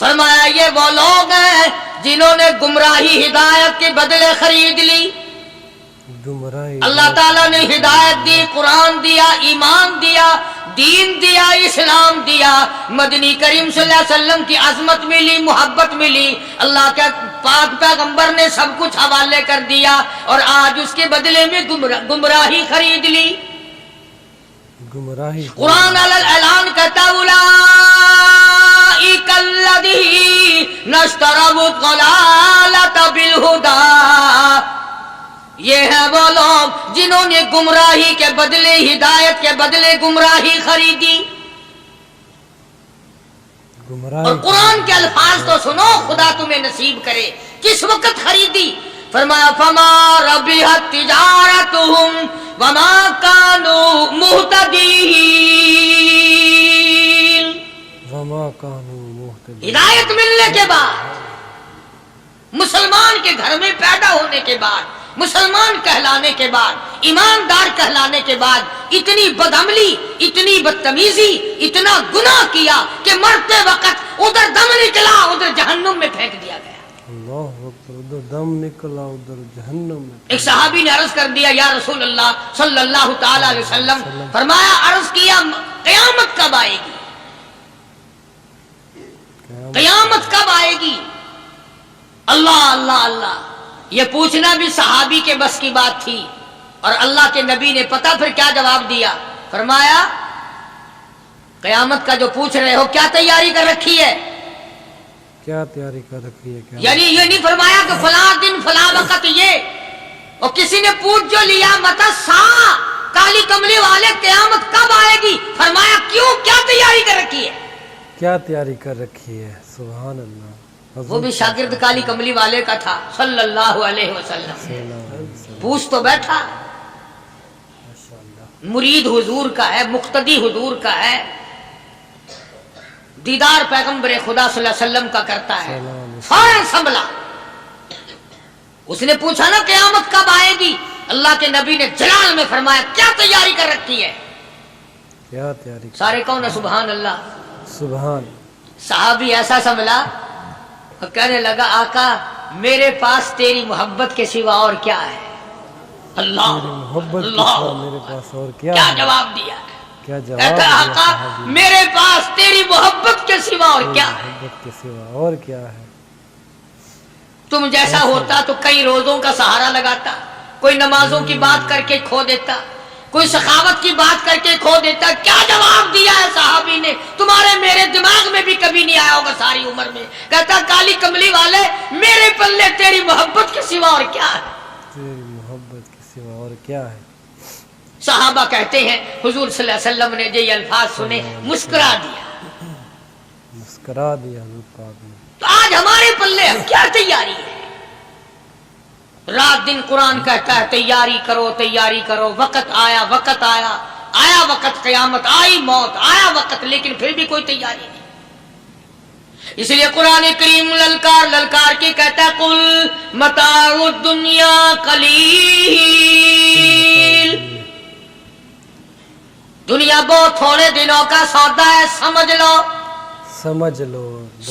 فرمایا یہ وہ لوگ ہیں جنہوں نے گمراہی ہدایت کے بدلے خرید لی. گمراہی اللہ تعالیٰ نے ہدایت دی، قرآن دیا، ایمان دیا، دین دیا، اسلام دیا، مدنی کریم صلی اللہ علیہ وسلم کی عظمت ملی، محبت ملی، اللہ کے پاک پیغمبر نے سب کچھ حوالے کر دیا، اور آج اس کے بدلے میں گمراہی خرید لی. گمراہی قرآن اعلان کرتا اولئک الذین اشتروا الضلالۃ بالہدی، یہ ہے وہ لوگ جنہوں نے گمراہی کے بدلے ہدایت کے بدلے گمراہی خریدی. اور قرآن کے الفاظ تو سنو، خدا تمہیں نصیب کرے. کس وقت خریدی؟ فرمایا فما ربحت تجارتہم وما کانوا مہتدین. وما کانوا مہتدین. ہدایت ملنے کے بعد، مسلمان کے گھر میں پیدا ہونے کے بعد، مسلمان کہلانے کے بعد، ایماندار کہلانے کے بعد اتنی بدعملی، اتنی بدتمیزی، اتنا گناہ کیا کہ مرتے وقت ادھر دم نکلا، ادھر جہنم میں پھینک دیا گیا. اللہ اکبر. ادھر دم نکلا، ادھر جہنم میں. ایک صحابی نے عرض کر دیا یا رسول اللہ صلی اللہ تعالی علیہ وسلم، فرمایا عرض کیا قیامت کب آئے گی؟ قیامت کب آئے گی؟ اللہ اللہ اللہ، یہ پوچھنا بھی صحابی کے بس کی بات تھی. اور اللہ کے نبی نے پتہ پھر کیا جواب دیا؟ فرمایا قیامت کا جو پوچھ رہے ہو کیا تیاری کر رکھی ہے؟ کیا تیاری کر رکھی ہے؟ یعنی یہ نہیں فرمایا کہ فلاں دن فلاں وقت یہ، اور کسی نے پوچھ جو لیا متا سا کالی کملی والے قیامت کب آئے گی؟ فرمایا کیوں، کیا تیاری کر رکھی ہے؟ کیا تیاری کر رخی ہے؟ سبحان اللہ. وہ بھی شاگرد کالی کملی والے کا تھا صلی اللہ علیہ وسلم. پوچھ تو بیٹھا، مرید حضور کا ہے، مقتدی حضور کا ہے، دیدار پیغمبر خدا صلی اللہ علیہ وسلم کا کرتا ہے. فوراً سنبھلا. اس نے پوچھا نا قیامت کب آئے گی؟ اللہ کے نبی نے جلال میں فرمایا کیا تیاری کر رکھی ہے؟ کیا تیاری؟ سارے کون ہے سبحان اللہ. سبحان. صحابی ایسا سنبھلا اور کہنے لگا آقا میرے پاس تیری محبت کے سوا اور کیا ہے؟ اللہ محبت کے اللہ، سوا میرے پاس اور کیا کیا ہے؟ جواب دیا؟ کیا جواب کہتا دیا آقا صحابی؟ میرے پاس تیری محبت کے سوا اور کیا ہے؟ محبت کے سوا اور کیا ہے؟ تم جیسا ہوتا تو کئی روزوں کا سہارا لگاتا، کوئی نمازوں کی بات کر کے کھو دیتا، کوئی سخاوت کی بات کر کے کھو دیتا. کیا جواب دیا ہے صحابی نے؟ تمہارے میرے دماغ میں بھی کبھی نہیں آیا ہوگا ساری عمر میں. کہتا کالی کملی والے میرے پلے تیری محبت کے سوا اور کیا ہے؟ تیری محبت کے سوا اور کیا ہے؟ صحابہ کہتے ہیں حضور صلی اللہ علیہ وسلم نے جو یہ الفاظ سنے مسکرا دیا. مسکرا دیا حضور پاک نے. تو آج ہمارے پلے کیا تیاری ہے؟ رات دن قرآن کہتا ہے تیاری کرو تیاری کرو، وقت آیا وقت آیا، آیا وقت قیامت، آئی موت، آیا وقت، لیکن پھر بھی کوئی تیاری نہیں. اس لیے قرآن کریم للکار للکار کے کہتا ہے قل متاع الدنیا قلیل، دنیا بہت تھوڑے دنوں کا سودا ہے، سمجھ لو. سمجھ لو.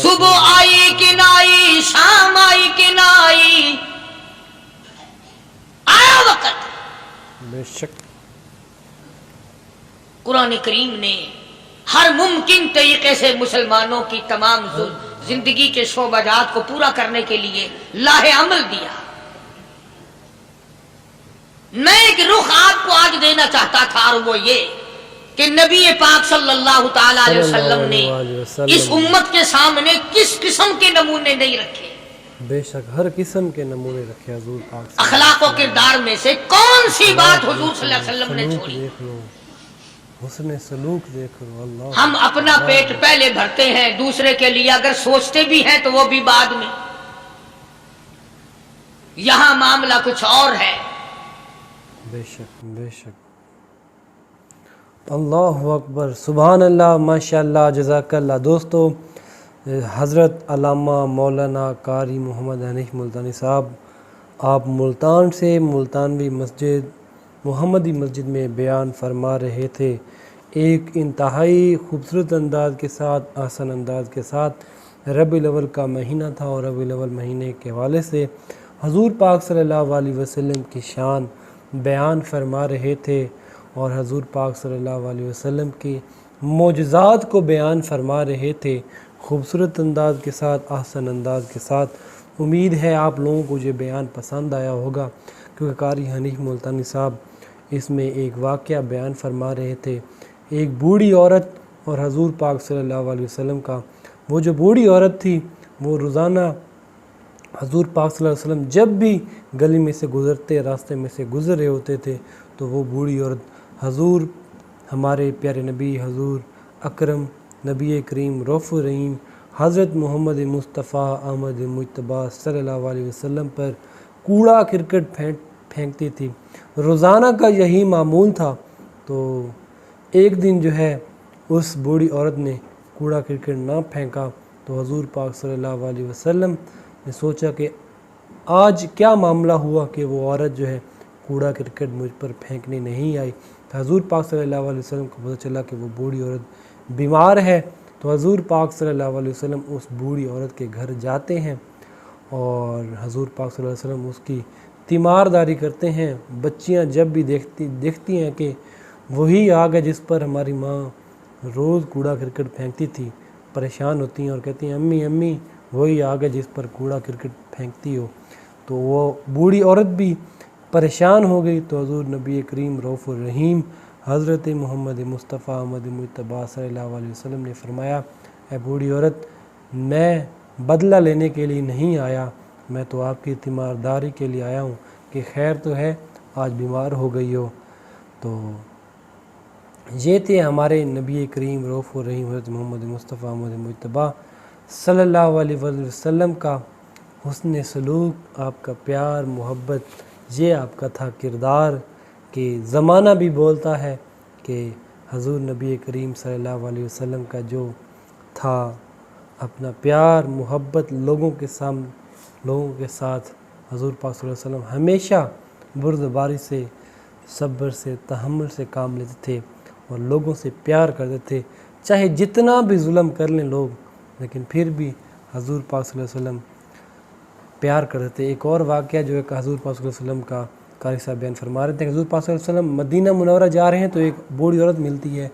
صبح آئی کہ نہ آئی، شام آئی کہ نہ آئی، آیا وقت. بے شک قرآن کریم نے ہر ممکن طریقے سے مسلمانوں کی تمام زندگی کے شعبات کو پورا کرنے کے لیے لاہ عمل دیا. میں ایک رخ آپ کو آج دینا چاہتا تھا، اور وہ یہ کہ نبی پاک صلی اللہ تعالی علیہ وسلم نے اس امت کے سامنے کس قسم کے نمونے نہیں رکھے. بے شک ہر قسم کے نمونے رکھے حضور پاک سے. اخلاق و کردار میں سے کون سی بات حضور صلی اللہ علیہ وسلم نے سلوک چھوڑی؟ دیکھ لو، حسن سلوک دیکھ لو. اللہ ہم اپنا پیٹ پہلے بھرتے ہیں، دوسرے کے لیے اگر سوچتے بھی ہیں تو وہ بھی بعد میں. یہاں معاملہ کچھ اور ہے. بے شک بے شک. اللہ اکبر. سبحان اللہ. ماشاء اللہ. جزاک اللہ. دوستو حضرت علامہ مولانا قاری محمد حنیف ملتانی صاحب آپ ملتان سے ملتانوی مسجد محمدی مسجد میں بیان فرما رہے تھے. ایک انتہائی خوبصورت انداز کے ساتھ، آسان انداز کے ساتھ ربیع الاول کا مہینہ تھا اور ربیع الاول مہینے کے حوالے سے حضور پاک صلی اللہ علیہ وسلم کی شان بیان فرما رہے تھے اور حضور پاک صلی اللہ علیہ وسلم کی معجزات کو بیان فرما رہے تھے خوبصورت انداز کے ساتھ، احسن انداز کے ساتھ۔ امید ہے آپ لوگوں کو یہ بیان پسند آیا ہوگا، کیونکہ قاری حنیف ملتانی صاحب اس میں ایک واقعہ بیان فرما رہے تھے، ایک بوڑھی عورت اور حضور پاک صلی اللہ علیہ وسلم کا۔ وہ جو بوڑھی عورت تھی وہ روزانہ حضور پاک صلی اللہ علیہ وسلم جب بھی گلی میں سے گزرتے، راستے میں سے گزر رہے ہوتے تھے تو وہ بوڑھی عورت حضور ہمارے پیارے نبی حضور اکرم نبی کریم رؤوف الرحیم حضرت محمد مصطفیٰ احمد مجتبیٰ صلی اللہ علیہ وسلم پر کوڑا کرکٹ پھینکتی تھی۔ روزانہ کا یہی معمول تھا۔ تو ایک دن جو ہے اس بوڑھی عورت نے کوڑا کرکٹ نہ پھینکا تو حضور پاک صلی اللہ علیہ وسلم نے سوچا کہ آج کیا معاملہ ہوا کہ وہ عورت جو ہے کوڑا کرکٹ مجھ پر پھینکنے نہیں آئی۔ تو حضور پاک صلی اللہ علیہ وسلم کو پتہ چلا کہ وہ بوڑھی عورت بیمار ہے، تو حضور پاک صلی اللہ علیہ وسلم اس بوڑھی عورت کے گھر جاتے ہیں اور حضور پاک صلی اللہ علیہ وسلم اس کی تیمارداری کرتے ہیں۔ بچیاں جب بھی دیکھتی ہیں کہ وہی آگ ہے جس پر ہماری ماں روز کوڑا کرکٹ پھینکتی تھی، پریشان ہوتی ہیں اور کہتی ہیں امی امی وہی آگ ہے جس پر کوڑا کرکٹ پھینکتی ہو۔ تو وہ بوڑھی عورت بھی پریشان ہو گئی، تو حضور نبی کریم رؤوف الرحیم حضرت محمد مصطفیٰ احمد مجتبیٰ صلی اللہ علیہ وسلم نے فرمایا، اے بوڑھی عورت، میں بدلہ لینے کے لیے نہیں آیا، میں تو آپ کی تیمارداری کے لیے آیا ہوں کہ خیر تو ہے آج بیمار ہو گئی ہو۔ تو یہ تھے ہمارے نبی کریم رؤوف الرحیم حضرت محمد مصطفیٰ احمد مجتبیٰ صلی اللہ علیہ وسلم کا حسن سلوک، آپ کا پیار محبت، یہ آپ کا تھا کردار کہ زمانہ بھی بولتا ہے کہ حضور نبی کریم صلی اللہ علیہ وسلم کا جو تھا اپنا پیار محبت لوگوں کے ساتھ حضور پاک صلی اللہ علیہ وسلم ہمیشہ بردباری سے، صبر سے، تحمل سے کام لیتے تھے اور لوگوں سے پیار کرتے تھے، چاہے جتنا بھی ظلم کر لیں لوگ، لیکن پھر بھی حضور پاک صلی اللہ علیہ وسلم پیار کرتے تھے۔ ایک اور واقعہ جو ہے کہ حضور پاک صلی اللہ علیہ وسلم کا قاری صاحب بیان فرما رہے تھے کہ حضور پاک صلی اللہ علیہ وسلم مدینہ منورہ جا رہے ہیں تو ایک بوڑھی عورت ملتی ہے،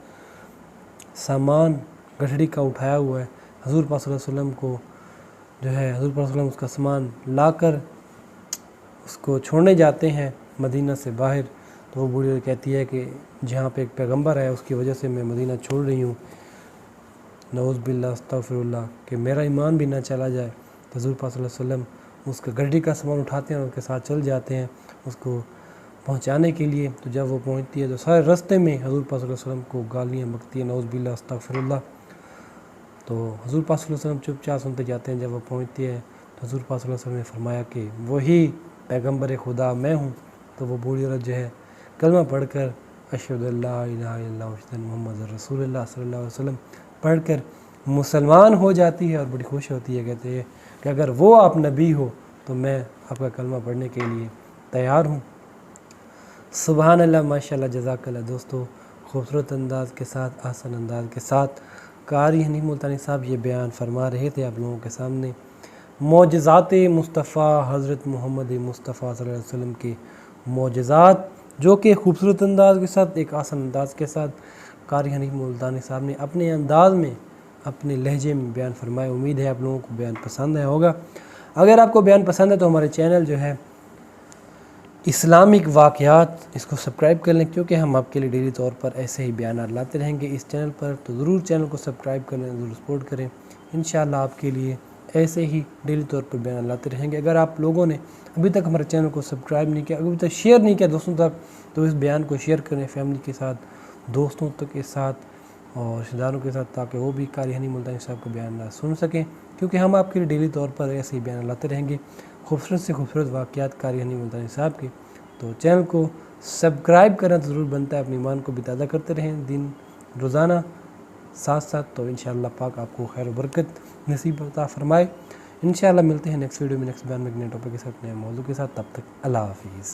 سامان گٹھڑی کا اٹھایا ہوا ہے، حضور پاک صلی اللہ علیہ وسلم کو جو ہے حضور پاک صلی اللہ علیہ وسلم اس کا سامان لا کر اس کو چھوڑنے جاتے ہیں مدینہ سے باہر، تو وہ بوڑھی عورت کہتی ہے کہ جہاں پہ ایک پیغمبر ہے اس کی وجہ سے میں مدینہ چھوڑ رہی ہوں، نعوذ باللہ استغفر اللہ، کہ میرا ایمان بھی نہ چلا جائے۔ تو حضور پاک صلی اللہ علیہ وسلم اس کا گٹھڑی کا سامان اٹھاتے ہیں اور اس کے ساتھ چل جاتے ہیں اس کو پہنچانے کے لیے۔ تو جب وہ پہنچتی ہے تو سارے راستے میں حضور پاک صلی اللہ علیہ وسلم کو گالیاں بکتی ہیں، نعوذ باللہ استغفر اللہ۔ تو حضور پاک صلی اللہ علیہ وسلم چپ چاپ سنتے جاتے ہیں۔ جب وہ پہنچتی ہے تو حضور پاک صلی اللہ علیہ وسلم نے فرمایا کہ وہی پیغمبر خدا میں ہوں۔ تو وہ بوڑھی عورت جو ہے کلمہ پڑھ کر اشہد ان لا الہ الا اللہ واشہد ان محمد رسول اللہ صلی اللہ علیہ وسلم پڑھ کر مسلمان ہو جاتی ہے اور بڑی خوش ہوتی ہے، کہتے ہیں کہ اگر وہ آپ نبی ہو تو میں آپ کا کلمہ پڑھنے کے لیے تیار ہوں۔ سبحان اللہ، ماشاء اللہ، جزاک اللہ۔ دوستو، خوبصورت انداز کے ساتھ، احسن انداز کے ساتھ قاری حنیف ملتانی صاحب یہ بیان فرما رہے تھے آپ لوگوں کے سامنے، معجزات مصطفیٰ حضرت محمد مصطفیٰ صلی اللہ علیہ وسلم کے معجزات، جو کہ خوبصورت انداز کے ساتھ، ایک آسان انداز کے ساتھ قاری حنیف ملتانی صاحب نے اپنے انداز میں، اپنے لہجے میں بیان فرمائے۔ امید ہے آپ لوگوں کو بیان پسند آیا ہوگا۔ اگر آپ کو بیان پسند ہے تو ہمارے چینل جو ہے اسلامک واقعات، اس کو سبسکرائب کر لیں، کیونکہ ہم آپ کے لیے ڈیلی طور پر ایسے ہی بیانات لاتے رہیں گے اس چینل پر، تو ضرور چینل کو سبسکرائب کر لیں، ضرور سپورٹ کریں۔ انشاءاللہ آپ کے لیے ایسے ہی ڈیلی طور پر بیان لاتے رہیں گے۔ اگر آپ لوگوں نے ابھی تک ہمارے چینل کو سبسکرائب نہیں کیا، ابھی تک شیئر نہیں کیا دوستوں تک، تو اس بیان کو شیئر کریں فیملی کے ساتھ، دوستوں تک کے ساتھ اور رشتہ داروں کے ساتھ، تاکہ وہ بھی قاری حنیف ملتانی صاحب کو بیانات سن سکیں، کیونکہ ہم آپ کے لیے ڈیلی طور پر ایسے ہی بیان لاتے رہیں گے، خوبصورت سے خوبصورت واقعات قاری حنیف ملتانی صاحب کے۔ تو چینل کو سبسکرائب کرنا تو ضرور بنتا ہے، اپنے ایمان کو بھی تازہ کرتے رہیں دن روزانہ ساتھ ساتھ، تو انشاءاللہ پاک آپ کو خیر و برکت نصیب عطا فرمائے۔ انشاءاللہ ملتے ہیں نیکسٹ ویڈیو میں، نیکسٹ بیان میں، ایک نئے ٹاپک کے ساتھ، نئے موضوع کے ساتھ۔ تب تک اللہ حافظ۔